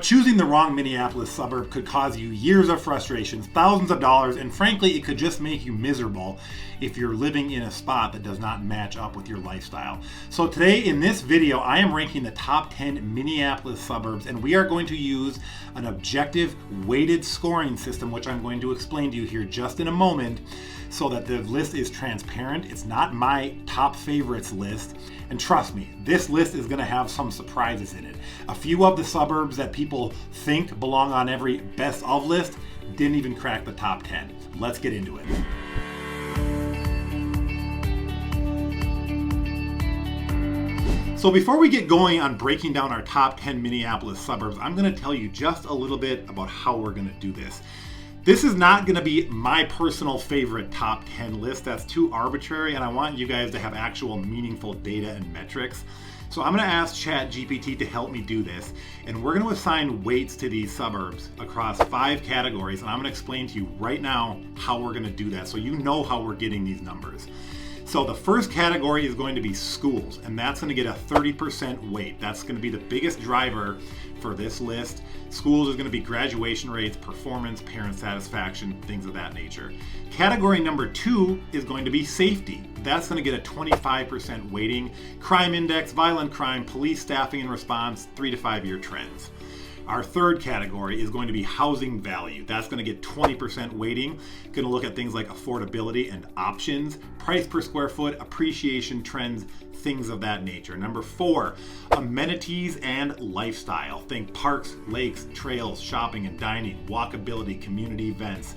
Choosing the wrong Minneapolis suburb could cause you years of frustrations, thousands of dollars, and frankly, it could just make you miserable if you're living in a spot that does not match up with your lifestyle. So today in this video, I am ranking the top 10 Minneapolis suburbs, and we are going to use an objective weighted scoring system, which I'm going to explain to you here just in a moment, so that the list is transparent. It's not my top favorites list. And trust me, this list is going to have some surprises in it. A few of the suburbs that people think belong on every best of list didn't even crack the top 10. Let's get into it. So before we get going on breaking down our top 10 Minneapolis suburbs, I'm going to tell you just a little bit about how we're going to do this. This is not going to be my personal favorite top 10 list. That's too arbitrary, and I want you guys to have actual meaningful data and metrics. So I'm going to ask ChatGPT to help me do this, and we're going to assign weights to these suburbs across 5 categories, and I'm going to explain to you right now how we're going to do that so you know how we're getting these numbers. So the first category is going to be schools, and that's going to get a 30% weight. That's going to be the biggest driver for this list. Schools is going to be graduation rates, performance, parent satisfaction, things of that nature. Category number 2 is going to be safety. That's going to get a 25% weighting. Crime index, violent crime, police staffing and response, 3 to 5 year trends. Our third category is going to be housing value. That's going to get 20% weighting. Going to look at things like affordability and options, price per square foot, appreciation trends, things of that nature. Number 4, amenities and lifestyle. Think parks, lakes, trails, shopping and dining, walkability, community events.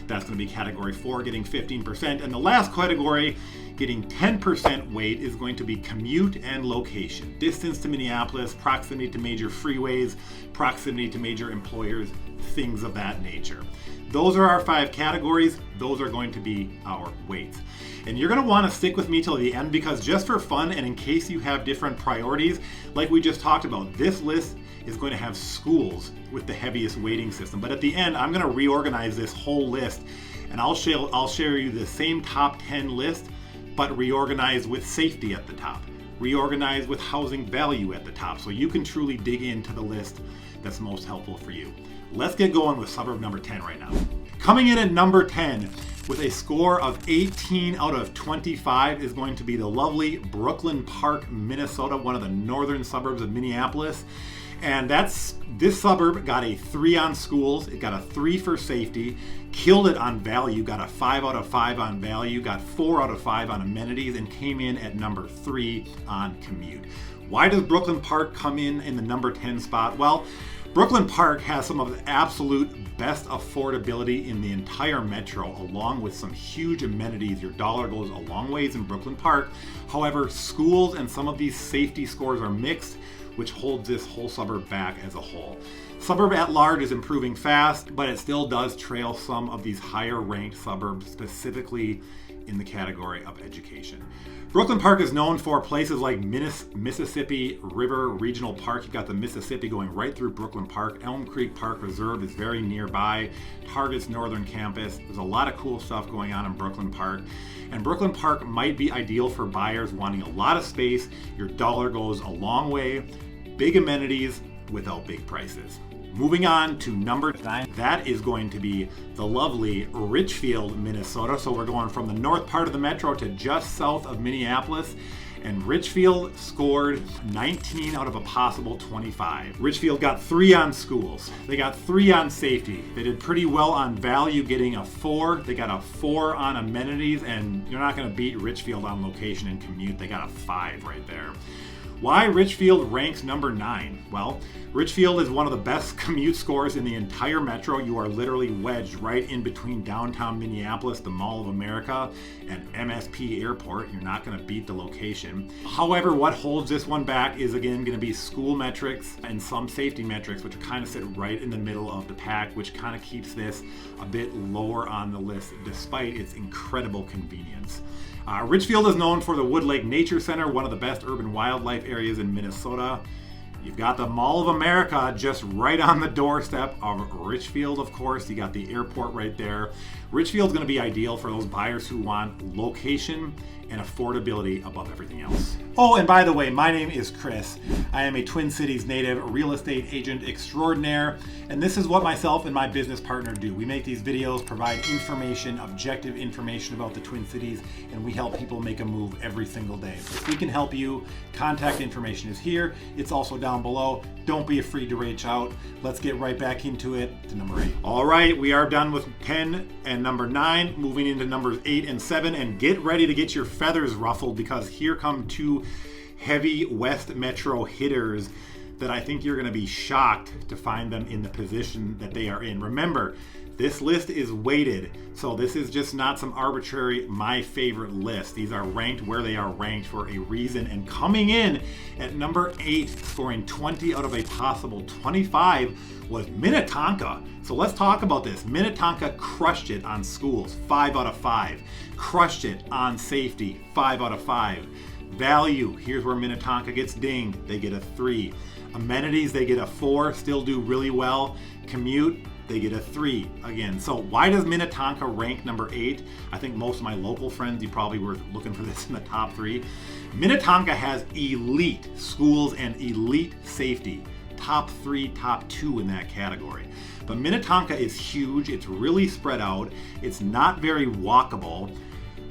That's going to be category 4, getting 15%. And the last category, getting 10% weight, is going to be commute and location. Distance to Minneapolis, proximity to major freeways, proximity to major employers, things of that nature. Those are our 5 categories. Those are going to be our weights. And you're going to want to stick with me till the end, because just for fun and in case you have different priorities, like we just talked about, this list is going to have schools with the heaviest weighting system. But at the end, I'm going to reorganize this whole list, and I'll share you the same top 10 list, but reorganized with safety at the top, reorganized with housing value at the top, so you can truly dig into the list that's most helpful for you. Let's get going with suburb number 10 right now. Coming in at number 10 with a score of 18 out of 25 is going to be the lovely Brooklyn Park, Minnesota, one of the northern suburbs of Minneapolis. And this suburb got a 3 on schools, it got a 3 for safety, killed it on value, got a 5 out of 5 on value, got 4 out of 5 on amenities, and came in at number 3 on commute. Why does Brooklyn Park come in the number 10 spot? Well, Brooklyn Park has some of the absolute best affordability in the entire metro, along with some huge amenities. Your dollar goes a long ways in Brooklyn Park. However, schools and some of these safety scores are mixed, which holds this whole suburb back as a whole. Suburb at large is improving fast, but it still does trail some of these higher ranked suburbs, specifically in the category of education. Brooklyn Park is known for places like Mississippi River Regional Park. You've got the Mississippi going right through Brooklyn Park. Elm Creek Park Reserve is very nearby. Target's northern campus. There's a lot of cool stuff going on in Brooklyn Park. And Brooklyn Park might be ideal for buyers wanting a lot of space. Your dollar goes a long way. Big amenities without big prices. Moving on to number 9, that is going to be the lovely Richfield, Minnesota. So we're going from the north part of the metro to just south of Minneapolis. And Richfield scored 19 out of a possible 25. Richfield got 3 on schools. They got 3 on safety. They did pretty well on value, getting a 4. They got a 4 on amenities, and you're not going to beat Richfield on location and commute. They got a 5 right there. Why Richfield ranks number 9? Well, Richfield is one of the best commute scores in the entire metro. You are literally wedged right in between downtown Minneapolis, the Mall of America, and MSP Airport. You're not going to beat the location. However, what holds this one back is again going to be school metrics and some safety metrics, which kind of sit right in the middle of the pack, which kind of keeps this a bit lower on the list despite its incredible convenience. Richfield is known for the Wood Lake Nature Center, one of the best urban wildlife areas in Minnesota. You've got the Mall of America just right on the doorstep of Richfield, of course. You got the airport right there. Richfield's going to be ideal for those buyers who want location and affordability above everything else. Oh, and by the way, my name is Chris. I am a Twin Cities native real estate agent extraordinaire, and this is what myself and my business partner do. We make these videos, provide information, objective information about the Twin Cities, and we help people make a move every single day. If we can help you, contact information is here. It's also down below. Don't be afraid to reach out. Let's get right back into it to number 8. All right, we are done with 10 and number 9, moving into numbers 8 and 7, and get ready to get your feathers ruffled because here come two heavy West Metro hitters that I think you're going to be shocked to find them in the position that they are in. Remember, this list is weighted, so this is just not some arbitrary my favorite list. These are ranked where they are ranked for a reason, and coming in at number 8, scoring 20 out of a possible 25, was Minnetonka. So let's talk about this. Minnetonka crushed it on schools, 5 out of 5. Crushed it on safety, 5 out of 5. Value, here's where Minnetonka gets dinged. They get a 3. Amenities, they get a 4, still do really well. Commute, they get a 3 again. So why does Minnetonka rank number 8? I think most of my local friends, you probably were looking for this in the top 3. Minnetonka has elite schools and elite safety. Top 3, top 2 in that category. But Minnetonka is huge. It's really spread out. It's not very walkable.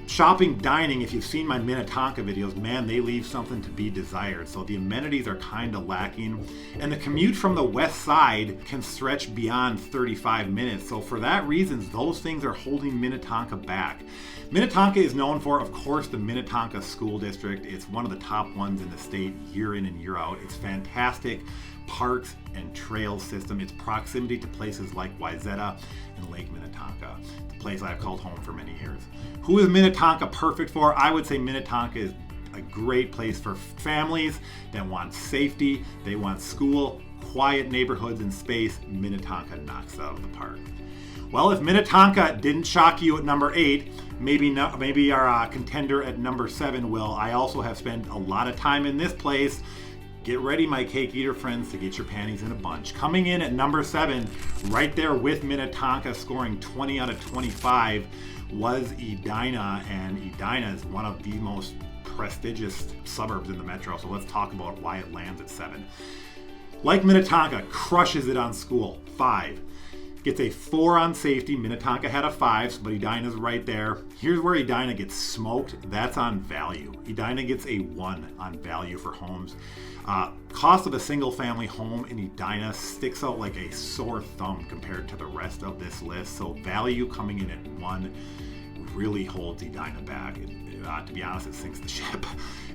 Shopping, dining, if you've seen my Minnetonka videos, man, they leave something to be desired. So the amenities are kind of lacking. And the commute from the west side can stretch beyond 35 minutes. So for that reason, those things are holding Minnetonka back. Minnetonka is known for, of course, the Minnetonka School District. It's one of the top ones in the state year in and year out. It's fantastic parks and trail system. Its proximity to places like Wayzata and Lake Minnetonka. It's a place I've called home for many years. Who is Minnetonka perfect for? I would say Minnetonka is a great place for families that want safety, they want school, quiet neighborhoods and space. Minnetonka knocks it out of the park. Well, if Minnetonka didn't shock you at number 8, maybe our contender at number 7 will. I also have spent a lot of time in this place. Get ready, my cake eater friends, to get your panties in a bunch. Coming in at number 7, right there with Minnetonka, scoring 20 out of 25, was Edina, and Edina is one of the most prestigious suburbs in the metro, so let's talk about why it lands at 7. Like Minnetonka, crushes it on school, 5. Gets a 4 on safety. Minnetonka had a 5, but Edina's right there. Here's where Edina gets smoked. That's on value. Edina gets a 1 on value for homes. Cost of a single family home in Edina sticks out like a sore thumb compared to the rest of this list. So value coming in at 1 really holds Edina back. To be honest, it sinks the ship.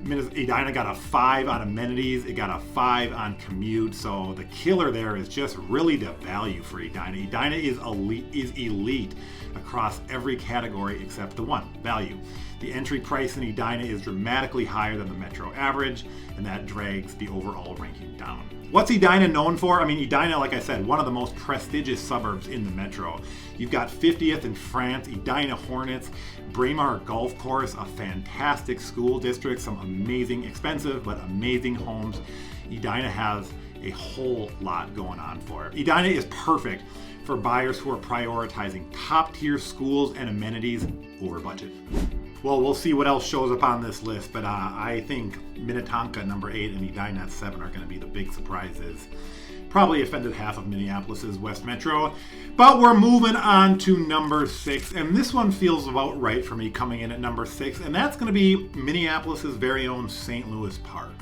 Edina got a 5 on amenities. It got a 5 on commute. So the killer there is just really the value for Edina. Edina is elite across every category except the one, value. The entry price in Edina is dramatically higher than the metro average, and that drags the overall ranking down. What's Edina known for? I mean, Edina, like I said, one of the most prestigious suburbs in the metro. You've got 50th in France, Edina Hornets, Braemar Golf Course, a fantastic school district, some amazing, expensive, but amazing homes. Edina has a whole lot going on for it. Edina is perfect for buyers who are prioritizing top-tier schools and amenities over budget. Well, we'll see what else shows up on this list, but I think Minnetonka, number 8, and Edina at 7 are going to be the big surprises. Probably offended half of Minneapolis's West Metro, but we're moving on to number 6, and this one feels about right for me coming in at number 6, and that's going to be Minneapolis's very own St. Louis Park.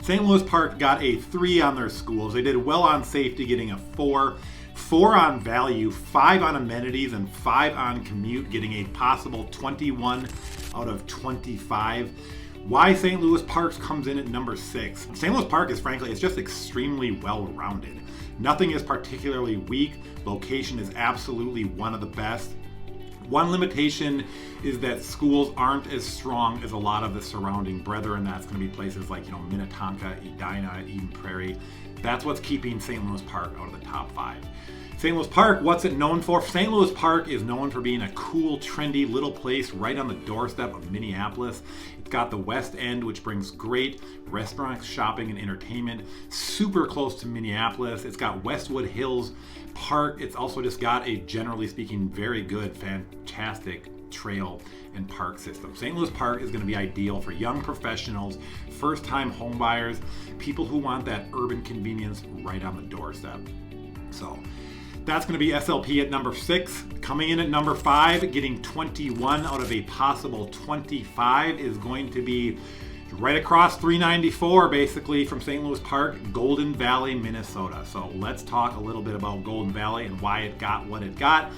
St. Louis Park got a 3 on their schools. They did well on safety, getting a 4. 4 on value, 5 on amenities, and 5 on commute, getting a possible 21 out of 25. Why St. Louis Park comes in at number 6. St. Louis Park is frankly, it's just extremely well-rounded. Nothing is particularly weak. Location is absolutely one of the best. One limitation is that schools aren't as strong as a lot of the surrounding brethren. That's going to be places like, Minnetonka, Edina, Eden Prairie. That's what's keeping St. Louis Park out of the top 5. St. Louis Park, what's it known for? St. Louis Park is known for being a cool, trendy little place right on the doorstep of Minneapolis. It's got the West End, which brings great restaurants, shopping, and entertainment. Super close to Minneapolis. It's got Westwood Hills Park. It's also just got a, generally speaking, very good, fantastic trail and park system. St. Louis Park is going to be ideal for young professionals, first-time home buyers, people who want that urban convenience right on the doorstep. So that's going to be SLP at number 6. Coming in at number 5, getting 21 out of a possible 25 is going to be right across 394 basically from St. Louis Park, Golden Valley, Minnesota. So let's talk a little bit about Golden Valley and why it got what it got.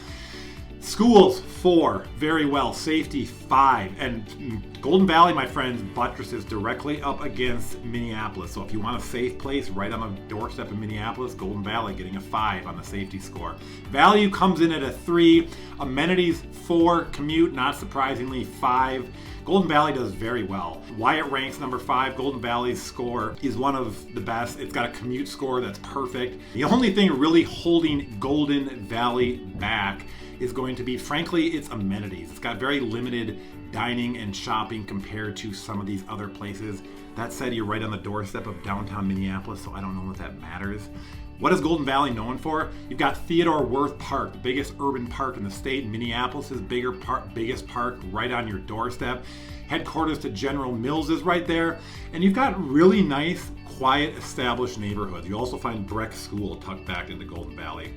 Schools, 4, very well. Safety, 5. And Golden Valley, my friends, buttresses directly up against Minneapolis. So if you want a safe place right on the doorstep of Minneapolis, Golden Valley getting a 5 on the safety score. Value comes in at a 3. Amenities, 4. Commute, not surprisingly, 5. Golden Valley does very well. Why it ranks number 5, Golden Valley's score is one of the best. It's got a commute score that's perfect. The only thing really holding Golden Valley back is going to be, frankly, its amenities. It's got very limited dining and shopping compared to some of these other places. That said, you're right on the doorstep of downtown Minneapolis, so I don't know if that matters. What is Golden Valley known for? You've got Theodore Wirth Park, the biggest urban park in the state. Minneapolis' biggest park right on your doorstep. Headquarters to General Mills is right there. And you've got really nice, quiet, established neighborhoods. You also find Breck School tucked back into Golden Valley.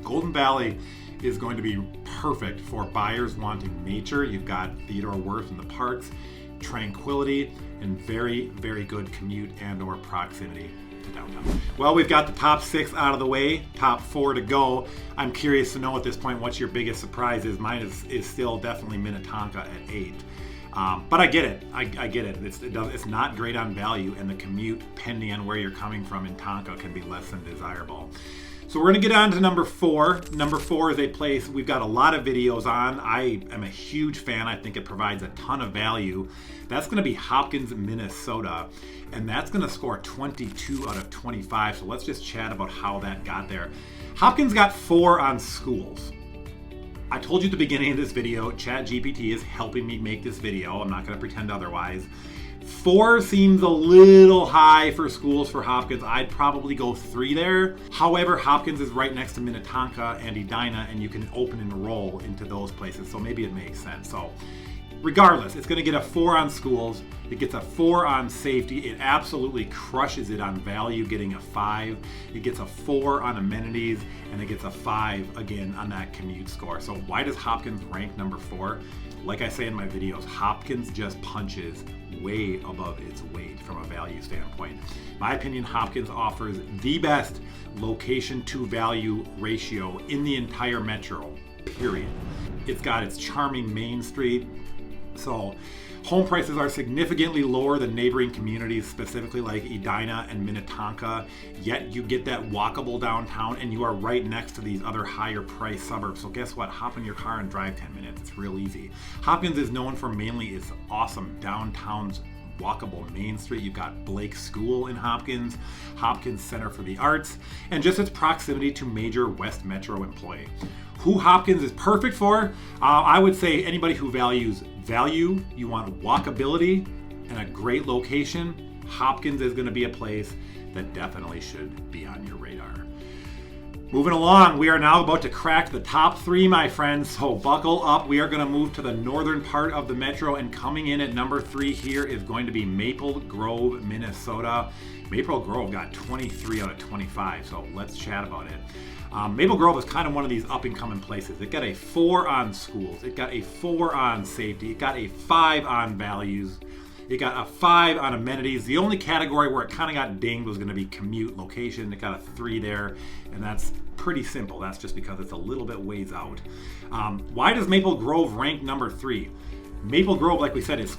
Golden Valley is going to be perfect for buyers wanting nature. You've got Theodore Wirth in the parks, tranquility, and very, very good commute and or proximity to downtown. Well, we've got the top 6 out of the way, top 4 to go. I'm curious to know at this point what your biggest surprise is. Mine is still definitely Minnetonka at 8. But I get it. I get it. It's not great on value, and the commute, depending on where you're coming from in Tonka, can be less than desirable. So we're going to get on to number 4. Number 4 is a place we've got a lot of videos on. I am a huge fan. I think it provides a ton of value. That's going to be Hopkins, Minnesota, and that's going to score 22 out of 25. So let's just chat about how that got there. Hopkins got 4 on schools. I told you at the beginning of this video, ChatGPT is helping me make this video. I'm not going to pretend otherwise. 4 seems a little high for schools for Hopkins. I'd probably go 3 there. However, Hopkins is right next to Minnetonka and Edina, and you can open and roll into those places, so maybe it makes sense. So regardless, it's going to get a 4 on schools. It gets a 4 on safety. It absolutely crushes it on value, getting a 5. It gets a 4 on amenities, and it gets a 5 again on that commute score. So why does Hopkins rank number 4? Like I say in my videos, Hopkins just punches way above its weight from a value standpoint. In my opinion, Hopkins offers the best location to value ratio in the entire metro, period. It's got its charming Main Street. So home prices are significantly lower than neighboring communities, specifically like Edina and Minnetonka, yet you get that walkable downtown, and you are right next to these other higher price suburbs. So guess what? Hop in your car and drive 10 minutes. It's real easy. Hopkins is known for mainly its awesome downtown's walkable Main Street. You've got Blake School in Hopkins, Hopkins Center for the Arts, and just its proximity to major West Metro employee. Who Hopkins is perfect for? I would say anybody who values value, you want walkability, and a great location. Hopkins is going to be a place that definitely should be on your radar. Moving along, we are now about to crack the top 3, my friends, so buckle up. We are going to move to the northern part of the metro, and coming in at number 3 here is going to be Maple Grove, Minnesota. Maple Grove got 23 out of 25, so let's chat about it. Maple Grove is kind of one of these up-and-coming places. It got a 4 on schools. It got a 4 on safety. It got a 5 on values. It got a 5 on amenities. The only category where it kind of got dinged was going to be commute location. It got a 3 there, and that's pretty simple. That's just because it's a little bit ways out. Why does Maple Grove rank number 3? Maple Grove, like we said, it's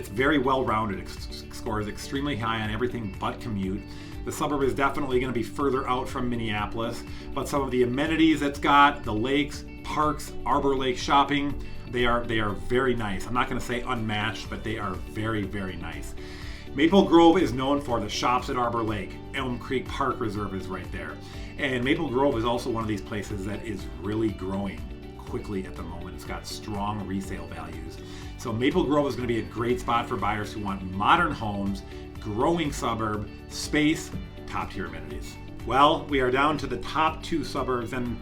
very well-rounded. It scores extremely high on everything but commute. The suburb is definitely going to be further out from Minneapolis, but some of the amenities it's got, the lakes, parks, Arbor Lake shopping, they are very nice. I'm not going to say unmatched, but they are very, very nice. Maple Grove is known for the shops at Arbor Lake. Elm Creek Park Reserve is right there. And Maple Grove is also one of these places that is really growing quickly at the moment. It's got strong resale values. So Maple Grove is going to be a great spot for buyers who want modern homes, growing suburb, space, top tier amenities. Well, we are down to the top 2 suburbs, and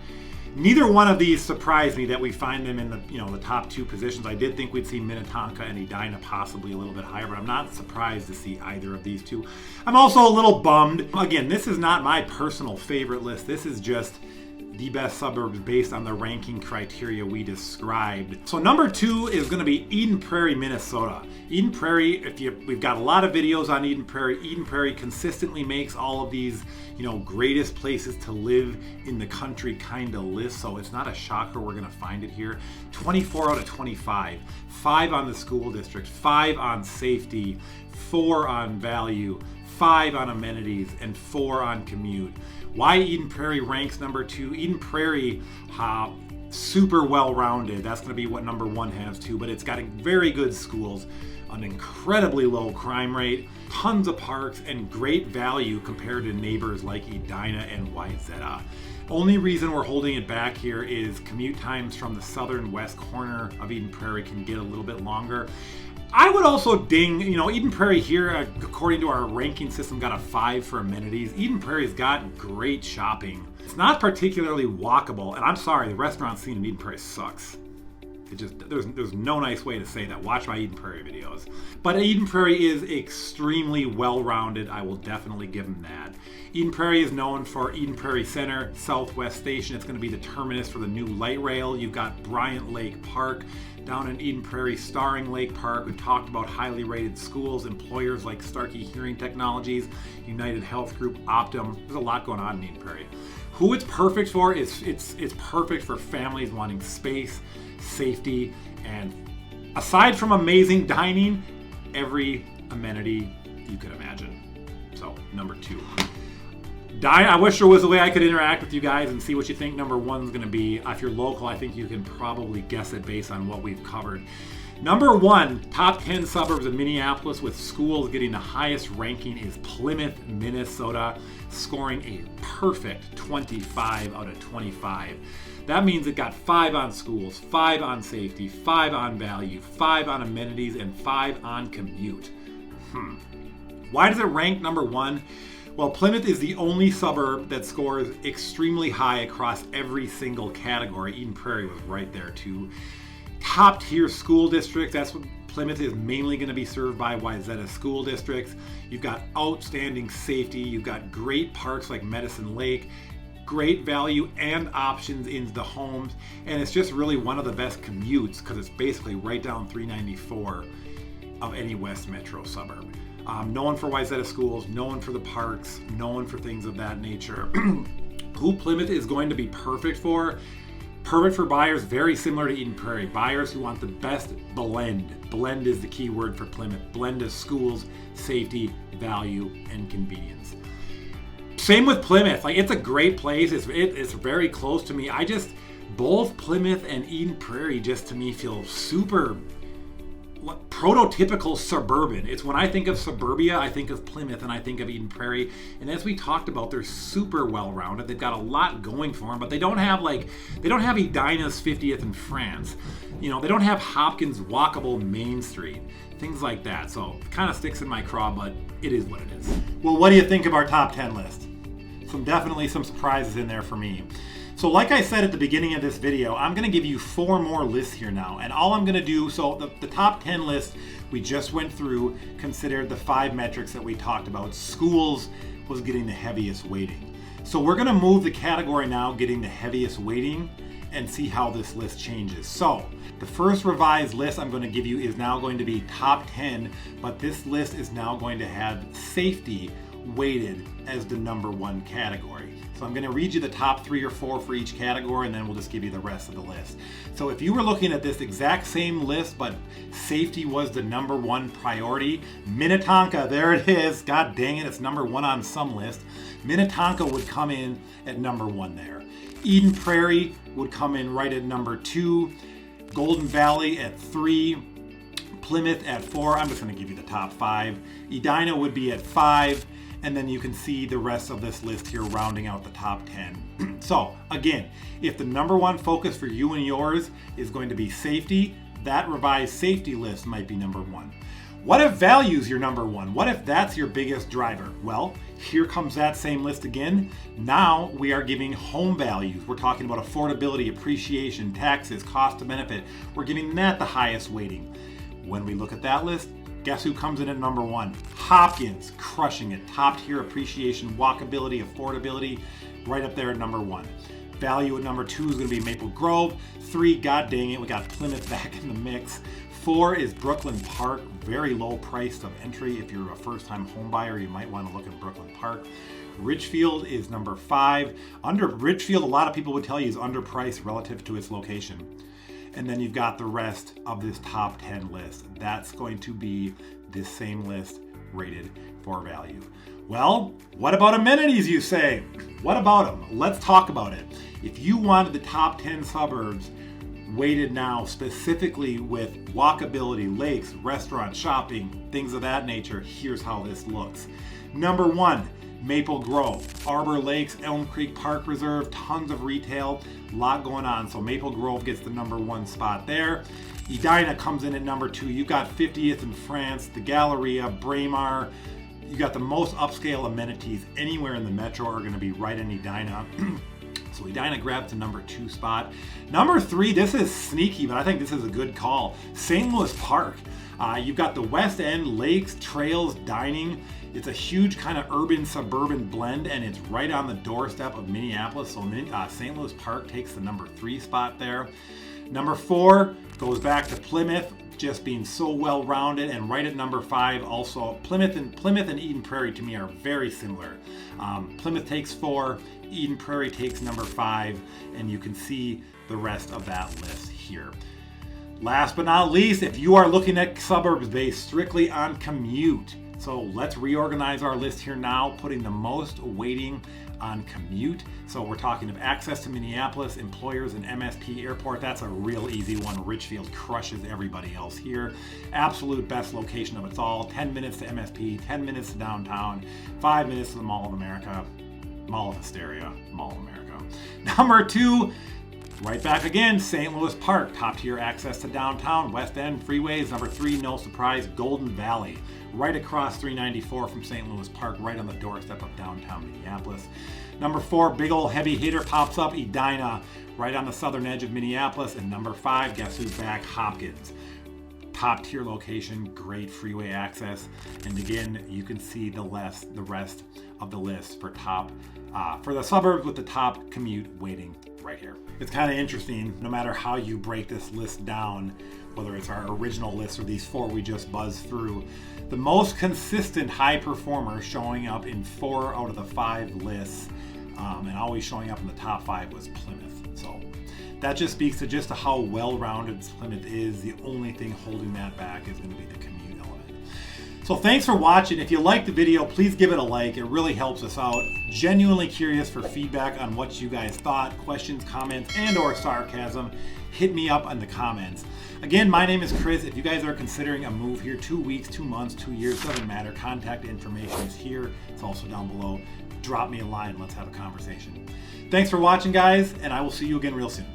Neither one of these surprised me that we find them in the top 2 positions. I did think we'd see Minnetonka and Edina possibly a little bit higher, but I'm not surprised to see either of these two. I'm also a little bummed. Again, this is not my personal favorite list. This is just the best suburbs based on the ranking criteria we described. So number 2 is going to be Eden Prairie, Minnesota. Eden Prairie, we've got a lot of videos on Eden Prairie. Eden Prairie consistently makes all of these, greatest places to live in the country kind of lists. So it's not a shocker we're going to find it here. 24 out of 25, 5 on the school district, 5 on safety, 4 on value, 5 on amenities, and 4 on commute. Why Eden Prairie ranks number 2? Eden Prairie, super well-rounded. That's going to be what number 1 has too, but it's got very good schools, an incredibly low crime rate, tons of parks, and great value compared to neighbors like Edina and Wayzata. Only reason we're holding it back here is commute times from the southern west corner of Eden Prairie can get a little bit longer. I would also ding, Eden Prairie here, according to our ranking system, got a 5 for amenities. Eden Prairie's got great shopping. It's not particularly walkable, and I'm sorry, the restaurant scene in Eden Prairie sucks. There's no nice way to say that. Watch my Eden Prairie videos. But Eden Prairie is extremely well-rounded. I will definitely give them that. Eden Prairie is known for Eden Prairie Center, Southwest Station. It's going to be the terminus for the new light rail. You've got Bryant Lake Park down in Eden Prairie, Starring Lake Park. We've talked about highly rated schools, employers like Starkey Hearing Technologies, United Health Group, Optum. There's a lot going on in Eden Prairie. Who it's perfect for is it's perfect for families wanting space, safety, and aside from amazing dining, every amenity you could imagine. So number 2. I wish there was a way I could interact with you guys and see what you think number 1's going to be. If you're local, I think you can probably guess it based on what we've covered. Number 1, top 10 suburbs of Minneapolis with schools getting the highest ranking is Plymouth, Minnesota, scoring a perfect 25 out of 25. That means it got 5 on schools, 5 on safety, 5 on value, 5 on amenities, and 5 on commute. Why does it rank number 1? Well, Plymouth is the only suburb that scores extremely high across every single category. Eden Prairie was right there too. Top tier school districts, that's what Plymouth is mainly going to be served by, Wayzata school districts. You've got outstanding safety, you've got great parks like Medicine Lake, great value and options in the homes, and it's just really one of the best commutes because it's basically right down 394 of any West Metro suburb. Known for Wayzata schools, known for the parks, known for things of that nature. Who Plymouth is going to be perfect for? Perfect for buyers very similar to Eden Prairie. Buyers who want the best blend. Blend is the key word for Plymouth. Blend of schools, safety, value, and convenience. Same with Plymouth. It's a great place. It's very close to me. Both Plymouth and Eden Prairie just to me feel super prototypical suburban. It's when I think of suburbia, I think of Plymouth and I think of Eden Prairie. And as we talked about, they're super well-rounded. They've got a lot going for them, but they don't have Edina's 50th in France. They don't have Hopkins walkable Main Street, things like that. So it kind of sticks in my craw, but it is what it is. Well, what do you think of our top 10 list? Definitely some surprises in there for me. So like I said at the beginning of this video, I'm going to give you 4 more lists here now. And all I'm going to do, the top 10 list we just went through considered the 5 metrics that we talked about. Schools was getting the heaviest weighting. So we're going to move the category now, getting the heaviest weighting, and see how this list changes. So the first revised list I'm going to give you is now going to be top 10, but this list is now going to have safety weighted as the number 1 category. So I'm going to read you the top 3 or 4 for each category, and then we'll just give you the rest of the list. So if you were looking at this exact same list, but safety was the number 1 priority, Minnetonka, there it is. God dang it, it's number 1 on some list. Minnetonka would come in at number 1 there. Eden Prairie would come in right at number 2. Golden Valley at 3. Plymouth at 4. I'm just going to give you the top 5. Edina would be at 5. And then you can see the rest of this list here rounding out the top 10. So again, if the number 1 focus for you and yours is going to be safety, that revised safety list might be number 1. What if value is your number one? What if that's your biggest driver? Well, here comes that same list again. Now we are giving home values. We're talking about affordability, appreciation, taxes, cost to benefit. We're giving that the highest weighting. When we look at that list, guess who comes in at number one? Hopkins, crushing it. Top tier appreciation, walkability, affordability, right up there at number one. Value at number two is going to be Maple Grove. 3, god dang it, we got Plymouth back in the mix. 4 is Brooklyn Park, very low price of entry. If you're a first-time home buyer, you might want to look at Brooklyn Park. Richfield is number 5. Richfield, a lot of people would tell you, is underpriced relative to its location. And then you've got the rest of this top 10 list. That's going to be this same list rated for value. Well, what about amenities, you say? What about them? Let's talk about it. If you wanted the top 10 suburbs weighted now specifically with walkability, lakes, restaurants, shopping, things of that nature, here's how this looks. Number 1, Maple Grove, Arbor Lakes, Elm Creek Park Reserve, tons of retail, a lot going on. So Maple Grove gets the number 1 spot there. Edina comes in at number 2. You've got 50th in France, the Galleria, Braemar. You got the most upscale amenities anywhere in the metro are going to be right in Edina. So Edina grabs the number 2 spot. Number 3, this is sneaky, but I think this is a good call. St. Louis Park. You've got the West End, lakes, trails, dining. It's a huge kind of urban-suburban blend, and it's right on the doorstep of Minneapolis. So St. Louis Park takes the number 3 spot there. Number 4 goes back to Plymouth, just being so well-rounded, and right at number 5 also Plymouth and Eden Prairie to me are very similar. Plymouth takes 4, Eden Prairie takes number 5, and you can see the rest of that list here. Last but not least, if you are looking at suburbs based strictly on commute, so let's reorganize our list here now, putting the most weighting on commute. So we're talking of access to Minneapolis, employers, and MSP Airport. That's a real easy one. Richfield crushes everybody else here. Absolute best location of it's all. 10 minutes to MSP, 10 minutes to downtown, 5 minutes to the Mall of America, Mall of Hysteria, Mall of America. Number 2, right back again, St. Louis Park, top tier access to downtown, West End, freeways. Number 3, no surprise, Golden Valley, right across 394 from St. Louis Park, right on the doorstep of downtown Minneapolis. Number 4, big old heavy hitter pops up, Edina, right on the southern edge of Minneapolis. And number 5, guess who's back? Hopkins. Top tier location, great freeway access. And again, you can see the rest of the list for the suburbs with the top commute weighting right here. It's kind of interesting, no matter how you break this list down, whether it's our original list or these 4 we just buzzed through, the most consistent high performer showing up in 4 out of the 5 lists, and always showing up in the top 5 was Plymouth. So that just speaks to just how well-rounded Plymouth is. The only thing holding that back is going to be the commute element. So thanks for watching. If you liked the video, please give it a like. It really helps us out. Genuinely curious for feedback on what you guys thought, questions, comments, and or sarcasm. Hit me up in the comments. Again, my name is Chris. If you guys are considering a move here, 2 weeks, 2 months, 2 years, doesn't matter. Contact information is here. It's also down below. Drop me a line. Let's have a conversation. Thanks for watching, guys, and I will see you again real soon.